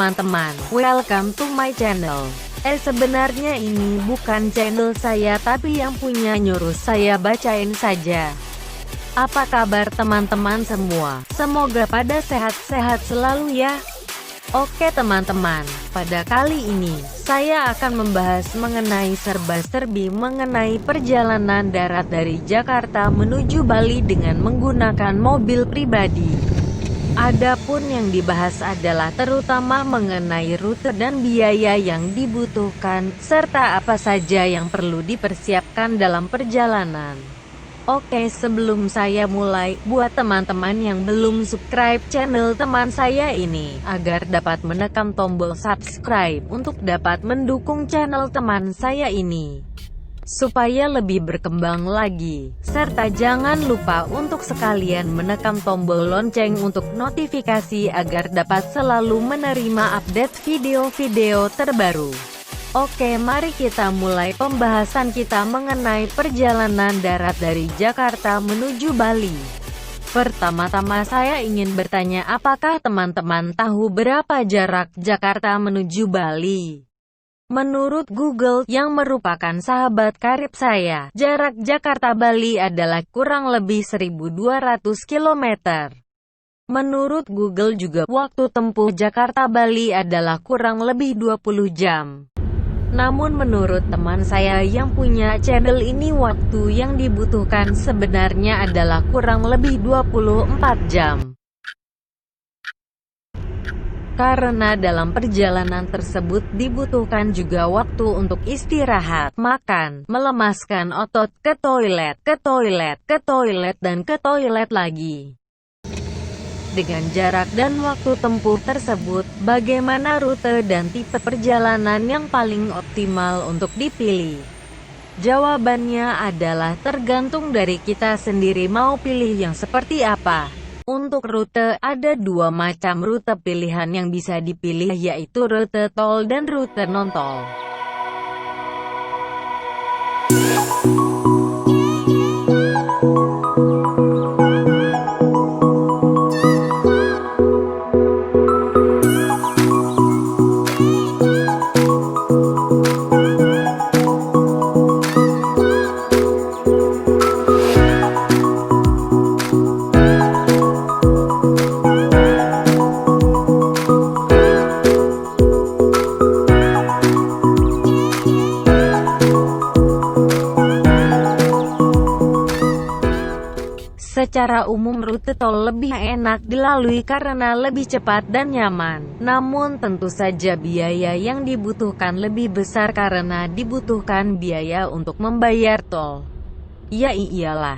teman-teman, welcome to my channel. Sebenarnya ini bukan channel saya tapi yang punya nyuruh saya bacain saja. Apa kabar teman-teman semua? Semoga pada sehat-sehat selalu ya. Oke teman-teman, pada kali ini, saya akan membahas mengenai serba-serbi mengenai perjalanan darat dari Jakarta menuju Bali dengan menggunakan mobil pribadi. Adapun yang dibahas adalah terutama mengenai rute dan biaya yang dibutuhkan, serta apa saja yang perlu dipersiapkan dalam perjalanan. Oke, sebelum saya mulai, buat teman-teman yang belum subscribe channel teman saya ini, agar dapat menekan tombol subscribe untuk dapat mendukung channel teman saya ini, supaya lebih berkembang lagi. Serta jangan lupa untuk sekalian menekan tombol lonceng untuk notifikasi agar dapat selalu menerima update video-video terbaru. Oke, mari kita mulai pembahasan kita mengenai perjalanan darat dari Jakarta menuju Bali. Pertama-tama saya ingin bertanya, apakah teman-teman tahu berapa jarak Jakarta menuju Bali? Menurut Google, yang merupakan sahabat karib saya, jarak Jakarta-Bali adalah kurang lebih 1.200 km. Menurut Google juga, waktu tempuh Jakarta-Bali adalah kurang lebih 20 jam. Namun menurut teman saya yang punya channel ini, waktu yang dibutuhkan sebenarnya adalah kurang lebih 24 jam. Karena dalam perjalanan tersebut dibutuhkan juga waktu untuk istirahat, makan, melemaskan otot, ke toilet, dan ke toilet lagi. Dengan jarak dan waktu tempuh tersebut, bagaimana rute dan tipe perjalanan yang paling optimal untuk dipilih? Jawabannya adalah tergantung dari kita sendiri mau pilih yang seperti apa. Untuk rute, ada dua macam rute pilihan yang bisa dipilih, yaitu rute tol dan rute non-tol. Secara umum rute tol lebih enak dilalui karena lebih cepat dan nyaman. Namun tentu saja biaya yang dibutuhkan lebih besar karena dibutuhkan biaya untuk membayar tol. Ya iyalah.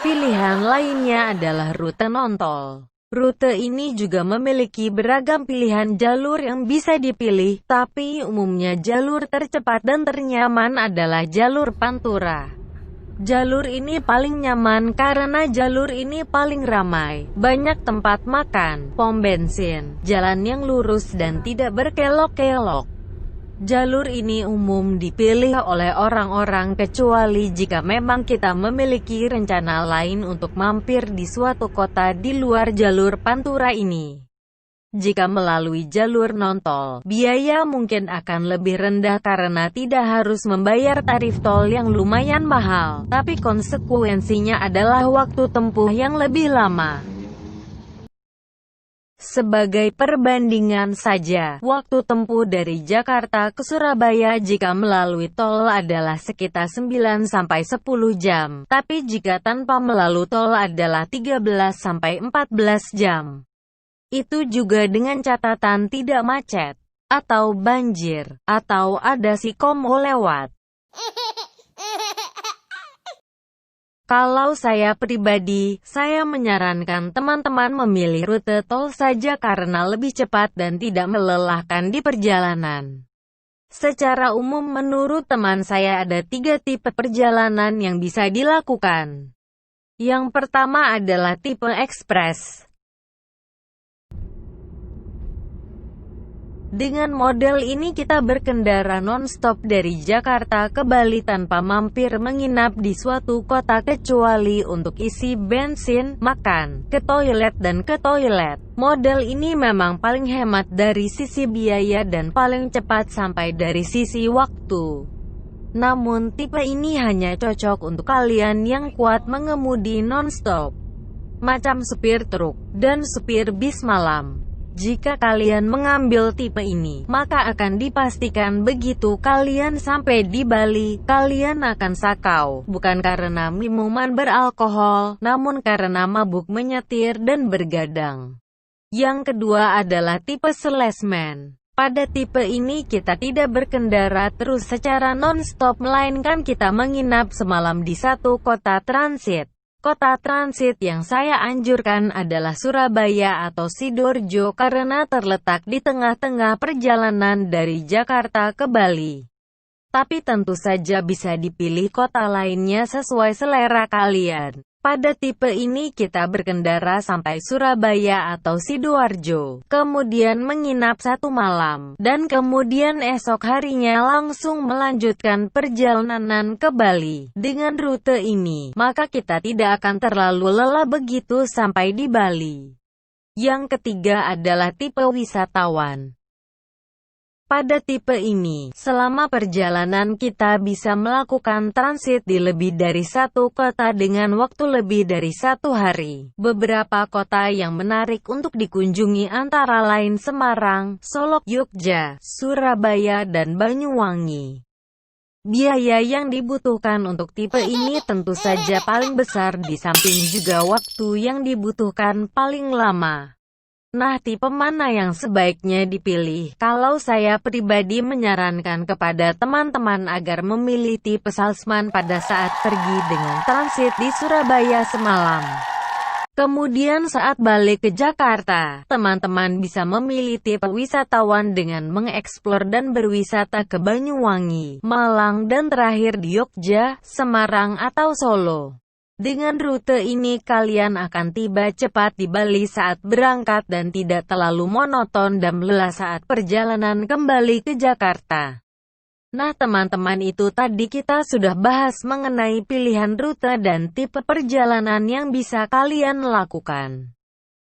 Pilihan lainnya adalah rute non-tol. Rute ini juga memiliki beragam pilihan jalur yang bisa dipilih, tapi umumnya jalur tercepat dan ternyaman adalah jalur Pantura. Jalur ini paling nyaman karena jalur ini paling ramai, banyak tempat makan, pom bensin, jalan yang lurus dan tidak berkelok-kelok. Jalur ini umum dipilih oleh orang-orang kecuali jika memang kita memiliki rencana lain untuk mampir di suatu kota di luar jalur Pantura ini. Jika melalui jalur non-tol, biaya mungkin akan lebih rendah karena tidak harus membayar tarif tol yang lumayan mahal, tapi konsekuensinya adalah waktu tempuh yang lebih lama. Sebagai perbandingan saja, waktu tempuh dari Jakarta ke Surabaya jika melalui tol adalah sekitar 9-10 jam, tapi jika tanpa melalui tol adalah 13-14 jam. Itu juga dengan catatan tidak macet, atau banjir, atau ada si komo lewat. Kalau saya pribadi, saya menyarankan teman-teman memilih rute tol saja karena lebih cepat dan tidak melelahkan di perjalanan. Secara umum menurut teman saya ada 3 tipe perjalanan yang bisa dilakukan. Yang pertama adalah tipe ekspres. Dengan model ini kita berkendara non-stop dari Jakarta ke Bali tanpa mampir menginap di suatu kota kecuali untuk isi bensin, makan, ke toilet dan ke toilet. Model ini memang paling hemat dari sisi biaya dan paling cepat sampai dari sisi waktu. Namun tipe ini hanya cocok untuk kalian yang kuat mengemudi non-stop, macam supir truk dan supir bis malam. Jika kalian mengambil tipe ini, maka akan dipastikan begitu kalian sampai di Bali, kalian akan sakau, bukan karena minuman beralkohol, namun karena mabuk menyetir dan bergadang. Yang kedua adalah tipe salesman. Pada tipe ini kita tidak berkendara terus secara non-stop, melainkan kita menginap semalam di satu kota transit. Kota transit yang saya anjurkan adalah Surabaya atau Sidoarjo karena terletak di tengah-tengah perjalanan dari Jakarta ke Bali. Tapi tentu saja bisa dipilih kota lainnya sesuai selera kalian. Pada tipe ini kita berkendara sampai Surabaya atau Sidoarjo, kemudian menginap satu malam, dan kemudian esok harinya langsung melanjutkan perjalanan ke Bali. Dengan rute ini, maka kita tidak akan terlalu lelah begitu sampai di Bali. Yang ketiga adalah tipe wisatawan. Pada tipe ini, selama perjalanan kita bisa melakukan transit di lebih dari satu kota dengan waktu lebih dari 1 hari. Beberapa kota yang menarik untuk dikunjungi antara lain Semarang, Solo, Yogyakarta, Surabaya, dan Banyuwangi. Biaya yang dibutuhkan untuk tipe ini tentu saja paling besar, di samping juga waktu yang dibutuhkan paling lama. Nah, tipe mana yang sebaiknya dipilih? Kalau saya pribadi menyarankan kepada teman-teman agar memilih tipe salesman pada saat pergi dengan transit di Surabaya semalam. Kemudian saat balik ke Jakarta, teman-teman bisa memilih tipe wisatawan dengan mengeksplor dan berwisata ke Banyuwangi, Malang, dan terakhir di Yogyakarta, Semarang, atau Solo. Dengan rute ini kalian akan tiba cepat di Bali saat berangkat dan tidak terlalu monoton dan lelah saat perjalanan kembali ke Jakarta. Nah teman-teman, itu tadi kita sudah bahas mengenai pilihan rute dan tipe perjalanan yang bisa kalian lakukan.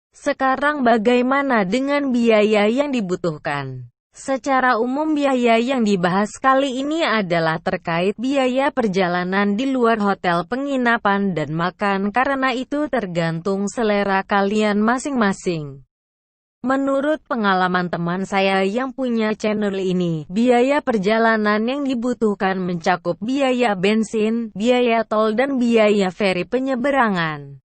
Sekarang bagaimana dengan biaya yang dibutuhkan? Secara umum biaya yang dibahas kali ini adalah terkait biaya perjalanan di luar hotel, penginapan, dan makan, karena itu tergantung selera kalian masing-masing. Menurut pengalaman teman saya yang punya channel ini, biaya perjalanan yang dibutuhkan mencakup biaya bensin, biaya tol, dan biaya feri penyeberangan.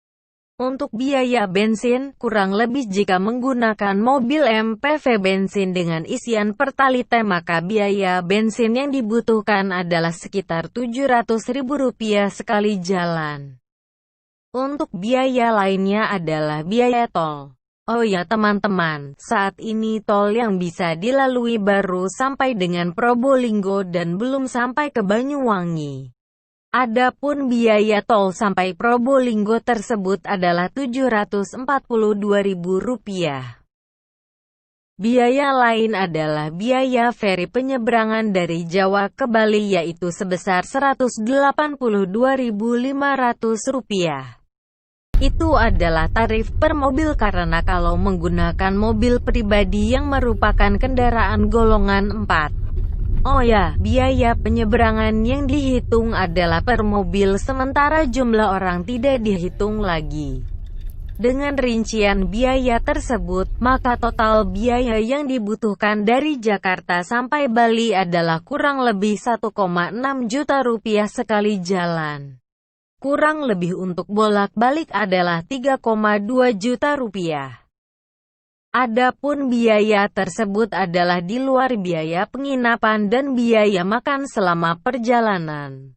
Untuk biaya bensin, kurang lebih jika menggunakan mobil MPV bensin dengan isian Pertalite, maka biaya bensin yang dibutuhkan adalah sekitar Rp700.000 sekali jalan. Untuk biaya lainnya adalah biaya tol. Oh ya teman-teman, saat ini tol yang bisa dilalui baru sampai dengan Probolinggo dan belum sampai ke Banyuwangi. Adapun biaya tol sampai Probolinggo tersebut adalah Rp742.000. Biaya lain adalah biaya feri penyeberangan dari Jawa ke Bali yaitu sebesar Rp182.500. Itu adalah tarif per mobil, karena kalau menggunakan mobil pribadi yang merupakan kendaraan golongan 4. Oh ya, biaya penyeberangan yang dihitung adalah per mobil, sementara jumlah orang tidak dihitung lagi. Dengan rincian biaya tersebut, maka total biaya yang dibutuhkan dari Jakarta sampai Bali adalah kurang lebih Rp1,6 juta sekali jalan. Kurang lebih untuk bolak-balik adalah Rp3,2 juta. Adapun biaya tersebut adalah di luar biaya penginapan dan biaya makan selama perjalanan.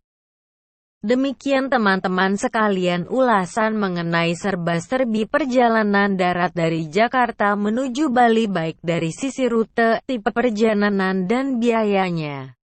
Demikian teman-teman sekalian ulasan mengenai serba-serbi perjalanan darat dari Jakarta menuju Bali, baik dari sisi rute, tipe perjalanan, dan biayanya.